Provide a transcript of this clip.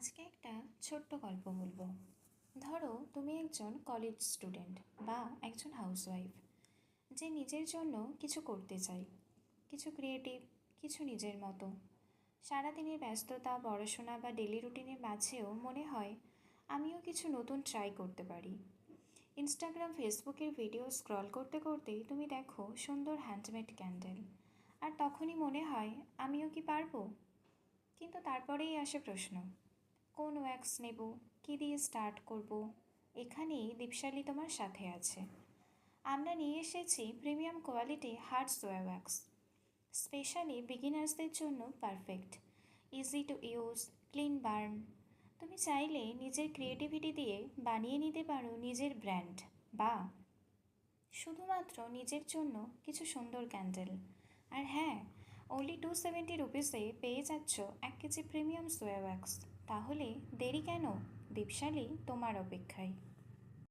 আজকে একটা ছোট্ট গল্প বলবো। ধরো তুমি একজন কলেজ স্টুডেন্ট বা একজন হাউসওয়াইফ যে নিজের জন্য কিছু করতে চাই, কিছু ক্রিয়েটিভ, কিছু নিজের মতো। সারাদিনের ব্যস্ততা, পড়াশোনা বা ডেলি রুটিনের মাঝেও মনে হয় আমিও কিছু নতুন ট্রাই করতে পারি। ইনস্টাগ্রাম, ফেসবুকের ভিডিও স্ক্রল করতে করতেই তুমি দেখো সুন্দর হ্যান্ডমেড ক্যান্ডেল, আর তখনই মনে হয় আমিও কি পারবো। কিন্তু তারপরেই আসে প্রশ্ন, কোন ওয়্যাক্স নেব, কী দিয়ে স্টার্ট করব। এখানেই দীপশালী তোমার সাথে আছে। আমরা নিয়ে এসেছি প্রিমিয়াম কোয়ালিটি হার্ড সোয়া ওয়্যাক্স, স্পেশালি বিগিনার্সদের জন্য perfect, easy to use, clean burn. তুমি চাইলে নিজের ক্রিয়েটিভিটি দিয়ে বানিয়ে নিতে পারো নিজের ব্র্যান্ড, বা শুধুমাত্র নিজের জন্য কিছু সুন্দর ক্যান্ডেল। আর হ্যাঁ, অনলি 270 রুপিসে পেয়ে যাচ্ছ 1 কেজি প্রিমিয়াম সোয়া ওয়্যাক্স। তাহলে দেরি কেন? দীপশালী তোমার অপেক্ষায়।